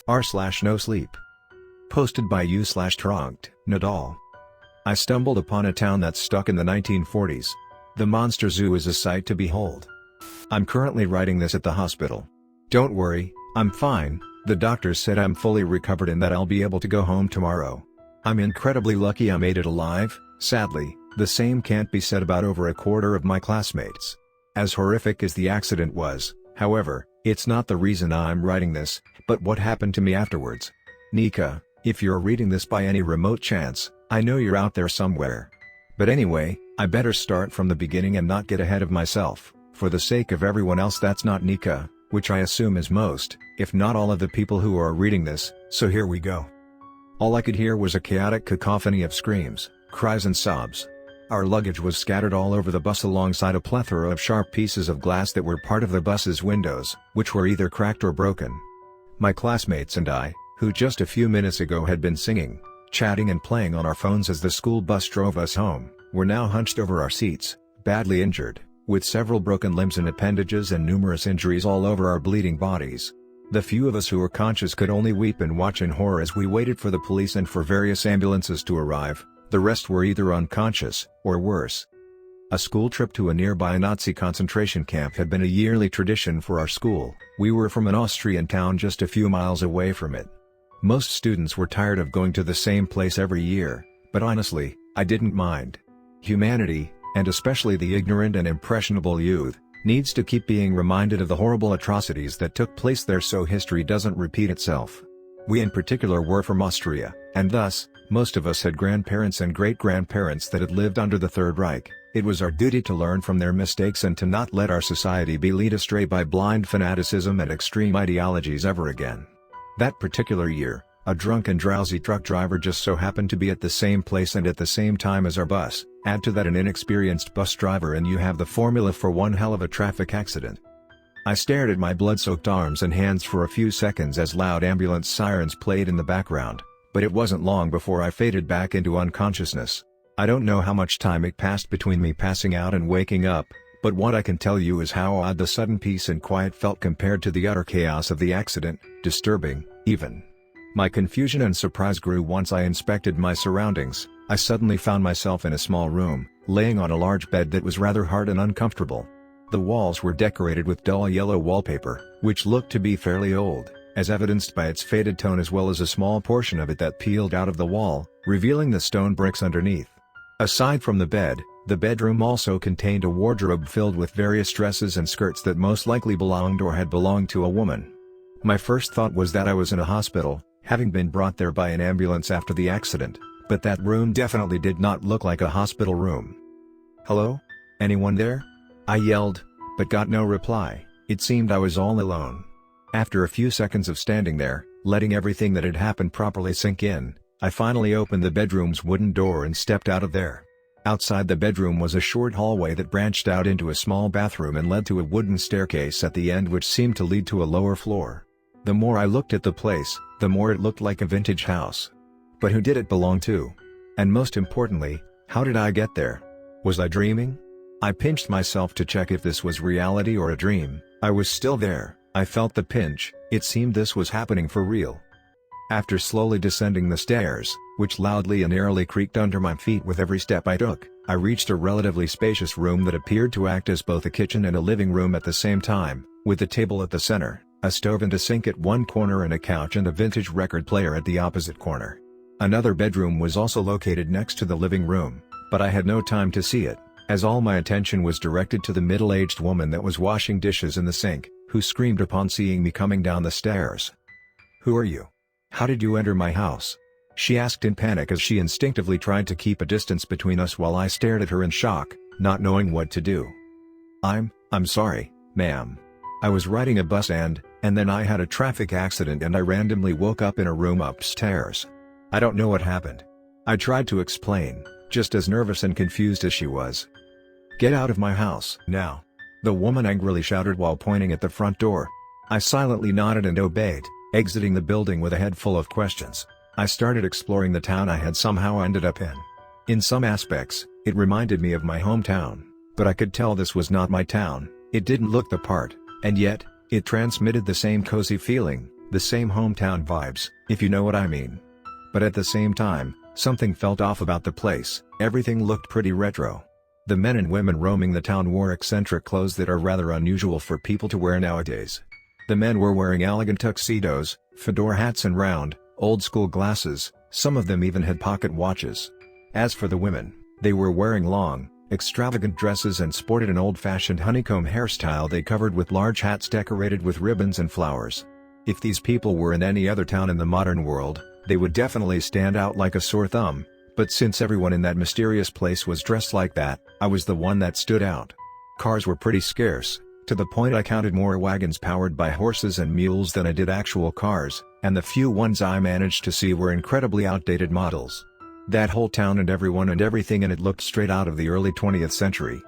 r/NoSleep. Posted by u/TroncdeNadal. I stumbled upon a town that's stuck in the 1940s. The Monster Zoo is a sight to behold. I'm currently writing this at the hospital. Don't worry, I'm fine. The doctors said I'm fully recovered and that I'll be able to go home tomorrow. I'm incredibly lucky I made it alive. Sadly, the same can't be said about over a quarter of my classmates. As horrific as the accident was, however, it's not the reason I'm writing this, but what happened to me afterwards. Nika, if you're reading this by any remote chance, I know you're out there somewhere. But anyway, I better start from the beginning and not get ahead of myself, for the sake of everyone else that's not Nika, which I assume is most, if not all of the people who are reading this, so here we go. All I could hear was a chaotic cacophony of screams, cries and sobs. Our luggage was scattered all over the bus alongside a plethora of sharp pieces of glass that were part of the bus's windows, which were either cracked or broken. My classmates and I, who just a few minutes ago had been singing, chatting and playing on our phones as the school bus drove us home, were now hunched over our seats, badly injured, with several broken limbs and appendages and numerous injuries all over our bleeding bodies. The few of us who were conscious could only weep and watch in horror as we waited for the police and for various ambulances to arrive. The rest were either unconscious, or worse. A school trip to a nearby Nazi concentration camp had been a yearly tradition for our school. We were from an Austrian town just a few miles away from it. Most students were tired of going to the same place every year, but honestly, I didn't mind. Humanity, and especially the ignorant and impressionable youth, needs to keep being reminded of the horrible atrocities that took place there so history doesn't repeat itself. We in particular were from Austria, and thus, most of us had grandparents and great-grandparents that had lived under the Third Reich. It was our duty to learn from their mistakes and to not let our society be led astray by blind fanaticism and extreme ideologies ever again. That particular year, a drunk and drowsy truck driver just so happened to be at the same place and at the same time as our bus. Add to that an inexperienced bus driver and you have the formula for one hell of a traffic accident. I stared at my blood-soaked arms and hands for a few seconds as loud ambulance sirens played in the background, but it wasn't long before I faded back into unconsciousness. I don't know how much time it passed between me passing out and waking up, but what I can tell you is how odd the sudden peace and quiet felt compared to the utter chaos of the accident, disturbing, even. My confusion and surprise grew once I inspected my surroundings. I suddenly found myself in a small room, laying on a large bed that was rather hard and uncomfortable. The walls were decorated with dull yellow wallpaper, which looked to be fairly old, as evidenced by its faded tone as well as a small portion of it that peeled out of the wall, revealing the stone bricks underneath. Aside from the bed, the bedroom also contained a wardrobe filled with various dresses and skirts that most likely belonged or had belonged to a woman. My first thought was that I was in a hospital, having been brought there by an ambulance after the accident, but that room definitely did not look like a hospital room. "Hello? Anyone there?" I yelled, but got no reply. It seemed I was all alone. After a few seconds of standing there, letting everything that had happened properly sink in, I finally opened the bedroom's wooden door and stepped out of there. Outside the bedroom was a short hallway that branched out into a small bathroom and led to a wooden staircase at the end which seemed to lead to a lower floor. The more I looked at the place, the more it looked like a vintage house. But who did it belong to? And most importantly, how did I get there? Was I dreaming? I pinched myself to check if this was reality or a dream. I was still there. I felt the pinch. It seemed this was happening for real. After slowly descending the stairs, which loudly and eerily creaked under my feet with every step I took, I reached a relatively spacious room that appeared to act as both a kitchen and a living room at the same time, with a table at the center, a stove and a sink at one corner and a couch and a vintage record player at the opposite corner. Another bedroom was also located next to the living room, but I had no time to see it, as all my attention was directed to the middle-aged woman that was washing dishes in the sink, who screamed upon seeing me coming down the stairs. "Who are you? How did you enter my house?" she asked in panic as she instinctively tried to keep a distance between us while I stared at her in shock, not knowing what to do. I'm sorry, ma'am. I was riding a bus and then I had a traffic accident and I randomly woke up in a room upstairs. I don't know what happened." I tried to explain, just as nervous and confused as she was. "Get out of my house now!" the woman angrily shouted while pointing at the front door. I silently nodded and obeyed, exiting the building with a head full of questions. I started exploring the town I had somehow ended up in. In some aspects, it reminded me of my hometown, but I could tell this was not my town. It didn't look the part, and yet, it transmitted the same cozy feeling, The same hometown vibes, if you know what I mean. But at the same time, something felt off about the place. Everything looked pretty retro. The men and women roaming the town wore eccentric clothes that are rather unusual for people to wear nowadays. The men were wearing elegant tuxedos, fedora hats and round, old-school glasses, some of them even had pocket watches. As for the women, they were wearing long, extravagant dresses and sported an old-fashioned honeycomb hairstyle they covered with large hats decorated with ribbons and flowers. If these people were in any other town in the modern world, they would definitely stand out like a sore thumb, but since everyone in that mysterious place was dressed like that, I was the one that stood out. Cars were pretty scarce, to the point I counted more wagons powered by horses and mules than I did actual cars, and the few ones I managed to see were incredibly outdated models. That whole town and everyone and everything in it looked straight out of the early 20th century.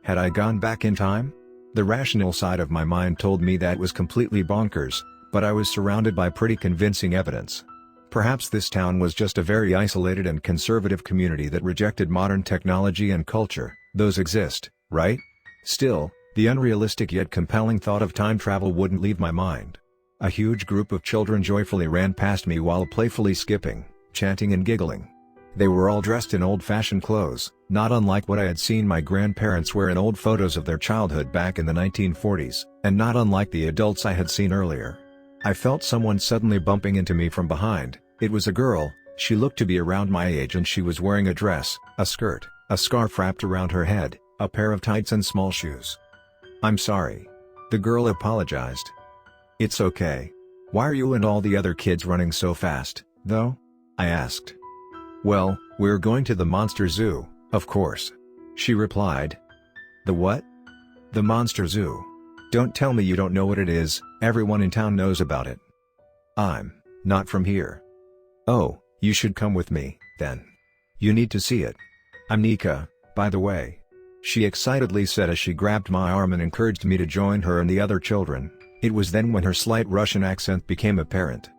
Had I gone back in time? The rational side of my mind told me that was completely bonkers, but I was surrounded by pretty convincing evidence. Perhaps this town was just a very isolated and conservative community that rejected modern technology and culture. Those exist, right? Still, the unrealistic yet compelling thought of time travel wouldn't leave my mind. A huge group of children joyfully ran past me while playfully skipping, chanting and giggling. They were all dressed in old-fashioned clothes, not unlike what I had seen my grandparents wear in old photos of their childhood back in the 1940s, and not unlike the adults I had seen earlier. I felt someone suddenly bumping into me from behind. It was a girl. She looked to be around my age and she was wearing a dress, a skirt, a scarf wrapped around her head, a pair of tights and small shoes. "I'm sorry." The girl apologized. "It's okay. Why are you and all the other kids running so fast, though?" I asked. "Well, we're going to the Monster Zoo, of course," she replied. "The what?" "The Monster Zoo. Don't tell me you don't know what it is. Everyone in town knows about it." "I'm not from here." "Oh, you should come with me, then. You need to see it. I'm Nika, by the way," she excitedly said as she grabbed my arm and encouraged me to join her and the other children. It was then when her slight Russian accent became apparent.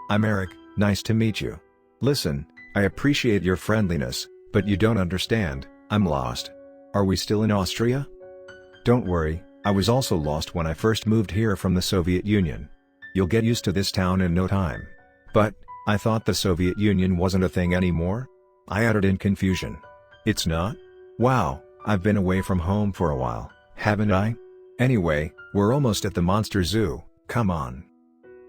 "I'm Eric, nice to meet you. Listen, I appreciate your friendliness, but you don't understand, I'm lost. Are we still in Austria?" "Don't worry, I was also lost when I first moved here from the Soviet Union. You'll get used to this town in no time." "But, I thought the Soviet Union wasn't a thing anymore?" I added in confusion. "It's not? Wow, I've been away from home for a while, haven't I? Anyway, we're almost at the Monster Zoo, come on."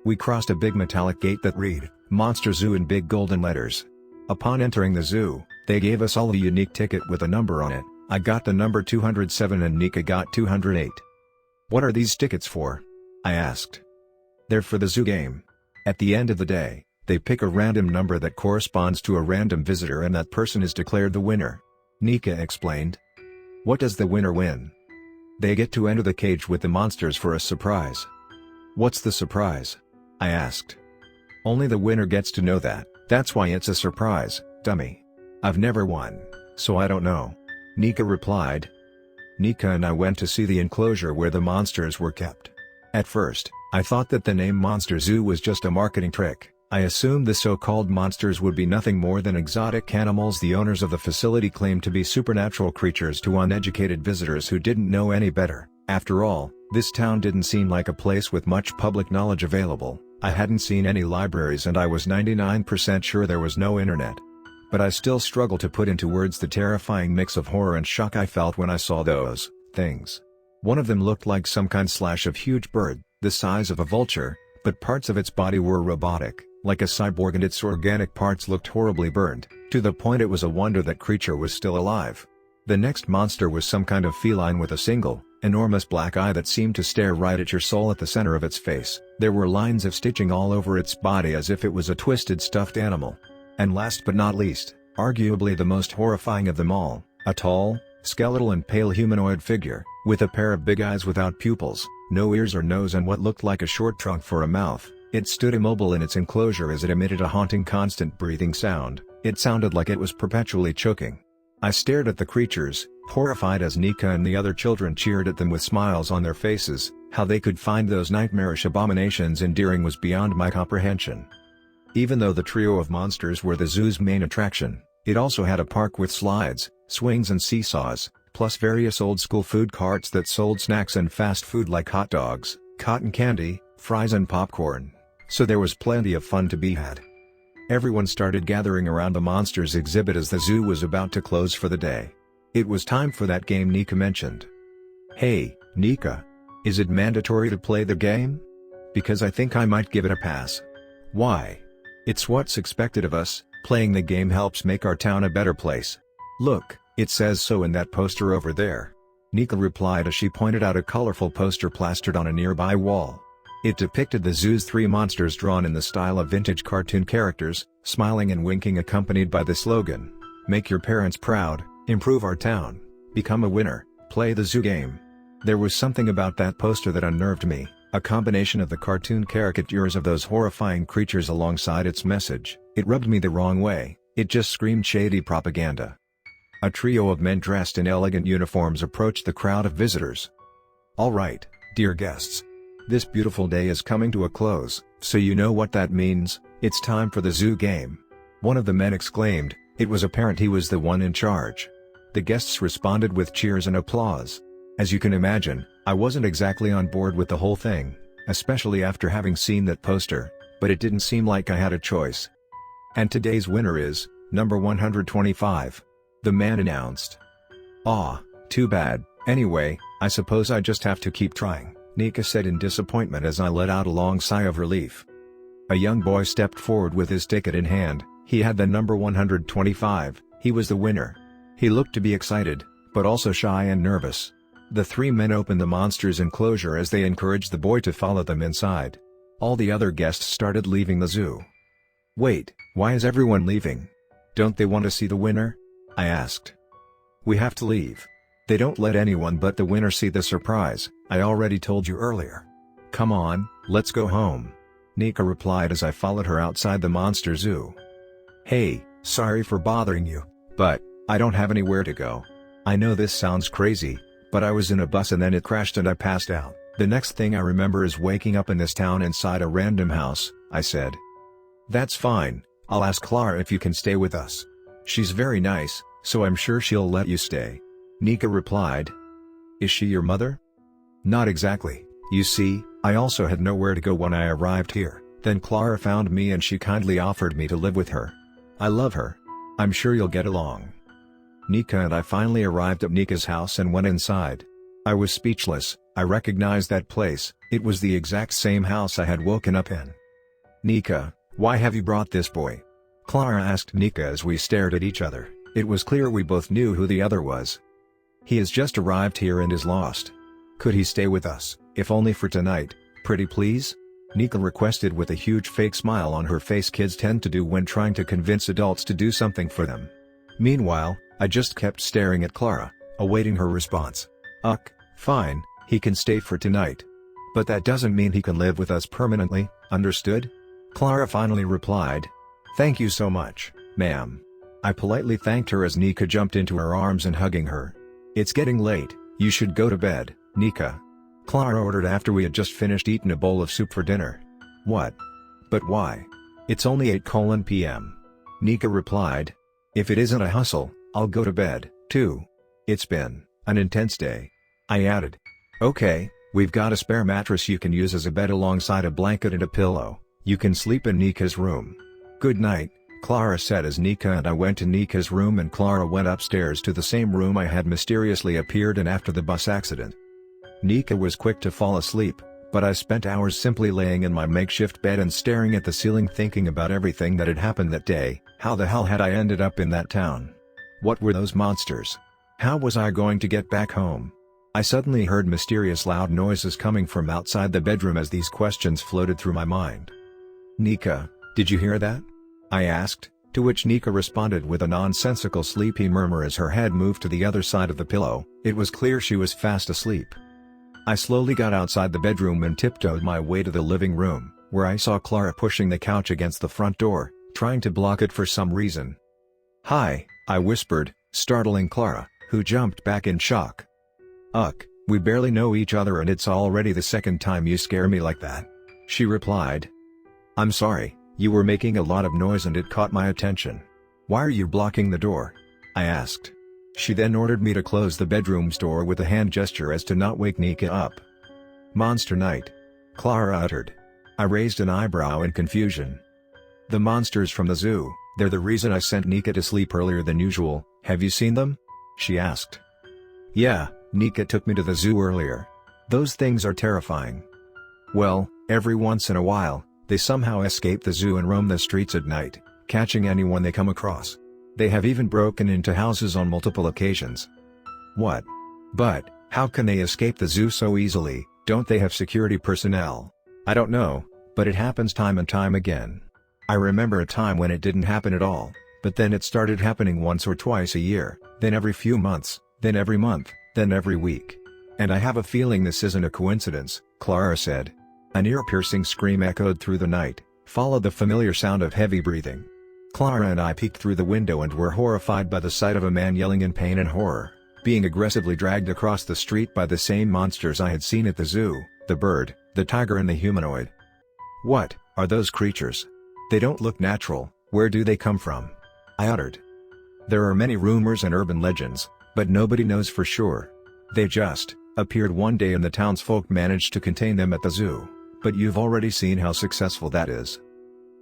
We crossed a big metallic gate that read, "Monster Zoo" in big golden letters. Upon entering the zoo, they gave us all a unique ticket with a number on it. I got the number 207 and Nika got 208. "What are these tickets for?" I asked. "They're for the zoo game. At the end of the day, they pick a random number that corresponds to a random visitor and that person is declared the winner," Nika explained. "What does the winner win?" "They get to enter the cage with the monsters for a surprise." "What's the surprise?" I asked. "Only the winner gets to know that, that's why it's a surprise, dummy. I've never won, so I don't know," Nika replied. Nika and I went to see the enclosure where the monsters were kept. At first, I thought that the name Monster Zoo was just a marketing trick. I assumed the so-called monsters would be nothing more than exotic animals the owners of the facility claimed to be supernatural creatures to uneducated visitors who didn't know any better. After all, this town didn't seem like a place with much public knowledge available. I hadn't seen any libraries and I was 99% sure there was no internet. But I still struggle to put into words the terrifying mix of horror and shock I felt when I saw those things. One of them looked like some kind of huge bird, the size of a vulture, but parts of its body were robotic, like a cyborg, and its organic parts looked horribly burned, to the point it was a wonder that creature was still alive. The next monster was some kind of feline with a single, enormous black eye that seemed to stare right at your soul at the center of its face. There were lines of stitching all over its body as if it was a twisted stuffed animal. And last but not least, arguably the most horrifying of them all, a tall, skeletal and pale humanoid figure, with a pair of big eyes without pupils, no ears or nose and what looked like a short trunk for a mouth. It stood immobile in its enclosure as it emitted a haunting constant breathing sound. It sounded like it was perpetually choking. I stared at the creatures, horrified as Nika and the other children cheered at them with smiles on their faces. How they could find those nightmarish abominations endearing was beyond my comprehension. Even though the trio of monsters were the zoo's main attraction, it also had a park with slides, swings and seesaws, plus various old-school food carts that sold snacks and fast food like hot dogs, cotton candy, fries and popcorn. so there was plenty of fun to be had. Everyone started gathering around the monsters exhibit as the zoo was about to close for the day. It was time for that game Nika mentioned. Hey, Nika. Is it mandatory to play the game? Because I think I might give it a pass. Why? It's what's expected of us, playing the game helps make our town a better place. Look, it says so in that poster over there. Nika replied as she pointed out a colorful poster plastered on a nearby wall. It depicted the zoo's 3 monsters drawn in the style of vintage cartoon characters, smiling and winking, accompanied by the slogan, "Make your parents proud, improve our town, become a winner, play the zoo game." There was something about that poster that unnerved me, a combination of the cartoon caricatures of those horrifying creatures alongside its message. It rubbed me the wrong way, it just screamed shady propaganda. A trio of men dressed in elegant uniforms approached the crowd of visitors. "All right, dear guests. This beautiful day is coming to a close, so you know what that means, it's time for the zoo game." One of the men exclaimed. It was apparent he was the one in charge. The guests responded with cheers and applause. As you can imagine, I wasn't exactly on board with the whole thing, especially after having seen that poster, but it didn't seem like I had a choice. "And today's winner is, number 125. The man announced. "Aw, too bad. Anyway, I suppose I just have to keep trying," Nika said in disappointment as I let out a long sigh of relief. A young boy stepped forward with his ticket in hand. He had the number 125, he was the winner. He looked to be excited, but also shy and nervous. The 3 men opened the monster's enclosure as they encouraged the boy to follow them inside. All the other guests started leaving the zoo. "Wait, why is everyone leaving? Don't they want to see the winner?" I asked. "We have to leave. They don't let anyone but the winner see the surprise, I already told you earlier. Come on, let's go home," Nika replied as I followed her outside the monster zoo. "Hey, sorry for bothering you, but I don't have anywhere to go. I know this sounds crazy, but I was in a bus and then it crashed and I passed out. The next thing I remember is waking up in this town inside a random house," I said. "That's fine, I'll ask Clara if you can stay with us. She's very nice, so I'm sure she'll let you stay," Nika replied. "Is she your mother?" "Not exactly, you see, I also had nowhere to go when I arrived here, then Clara found me and she kindly offered me to live with her. I love her. I'm sure you'll get along." Nika and I finally arrived at Nika's house and went inside. I was speechless. I recognized that place, it was the exact same house I had woken up in. "Nika, why have you brought this boy?" Clara asked Nika as we stared at each other. It was clear we both knew who the other was. "He has just arrived here and is lost. Could he stay with us, if only for tonight, pretty please?" Nika requested with a huge fake smile on her face kids tend to do when trying to convince adults to do something for them. Meanwhile, I just kept staring at Clara, awaiting her response. Fine, he can stay for tonight. But that doesn't mean he can live with us permanently, understood?" Clara finally replied. "Thank you so much, ma'am." I politely thanked her as Nika jumped into her arms and hugging her. "It's getting late, you should go to bed, Nika," Clara ordered after we had just finished eating a bowl of soup for dinner. "What? But why? It's only 8 p.m. Nika replied. "If it isn't a hustle, I'll go to bed, too. It's been an intense day," I added. "Okay, we've got a spare mattress you can use as a bed alongside a blanket and a pillow. You can sleep in Nika's room." "Good night," Clara said as Nika and I went to Nika's room and Clara went upstairs to the same room I had mysteriously appeared in after the bus accident. Nika was quick to fall asleep, but I spent hours simply laying in my makeshift bed and staring at the ceiling thinking about everything that had happened that day. How the hell had I ended up in that town? What were those monsters? How was I going to get back home? I suddenly heard mysterious loud noises coming from outside the bedroom as these questions floated through my mind. "Nika, did you hear that?" I asked, to which Nika responded with a nonsensical sleepy murmur as her head moved to the other side of the pillow. It was clear she was fast asleep. I slowly got outside the bedroom and tiptoed my way to the living room, where I saw Clara pushing the couch against the front door, trying to block it for some reason. "Hi," I whispered, startling Clara, who jumped back in shock. We barely know each other and it's already the second time you scare me like that," she replied. "I'm sorry, you were making a lot of noise and it caught my attention. Why are you blocking the door?" I asked. She then ordered me to close the bedroom's door with a hand gesture as to not wake Nika up. "Monster night," Clara uttered. I raised an eyebrow in confusion. The monsters from the zoo, they're the reason I sent Nika to sleep earlier than usual. Have you seen them? She asked. Yeah, Nika took me to the zoo earlier. Those things are terrifying. Well, every once in a while, they somehow escape the zoo and roam the streets at night, catching anyone they come across. They have even broken into houses on multiple occasions. What? But, how can they escape the zoo so easily? Don't they have security personnel? I don't know, but it happens time and time again. I remember a time when it didn't happen at all, but then it started happening once or twice a year, then every few months, then every month, then every week. And I have a feeling this isn't a coincidence, Clara said. An ear-piercing scream echoed through the night, followed the familiar sound of heavy breathing. Clara and I peeked through the window and were horrified by the sight of a man yelling in pain and horror, being aggressively dragged across the street by the same monsters I had seen at the zoo, the bird, the tiger and the humanoid. What are those creatures? They don't look natural. Where do they come from? I uttered. There are many rumors and urban legends, but nobody knows for sure. They just appeared one day and the townsfolk managed to contain them at the zoo, but you've already seen how successful that is.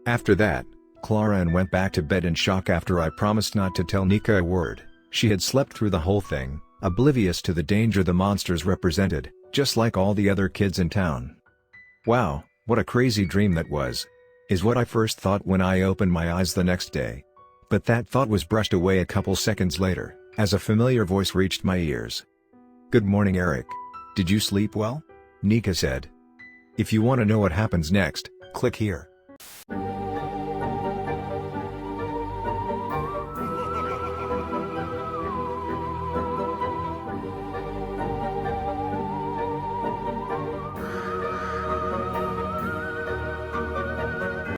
After that, Clara went back to bed in shock after I promised not to tell Nika a word. She had slept through the whole thing, oblivious to the danger the monsters represented, just like all the other kids in town. Wow, what a crazy dream that was, is what I first thought when I opened my eyes the next day. But that thought was brushed away a couple seconds later, as a familiar voice reached my ears. Good morning, Eric. Did you sleep well? Nika said. If you want to know what happens next, click here.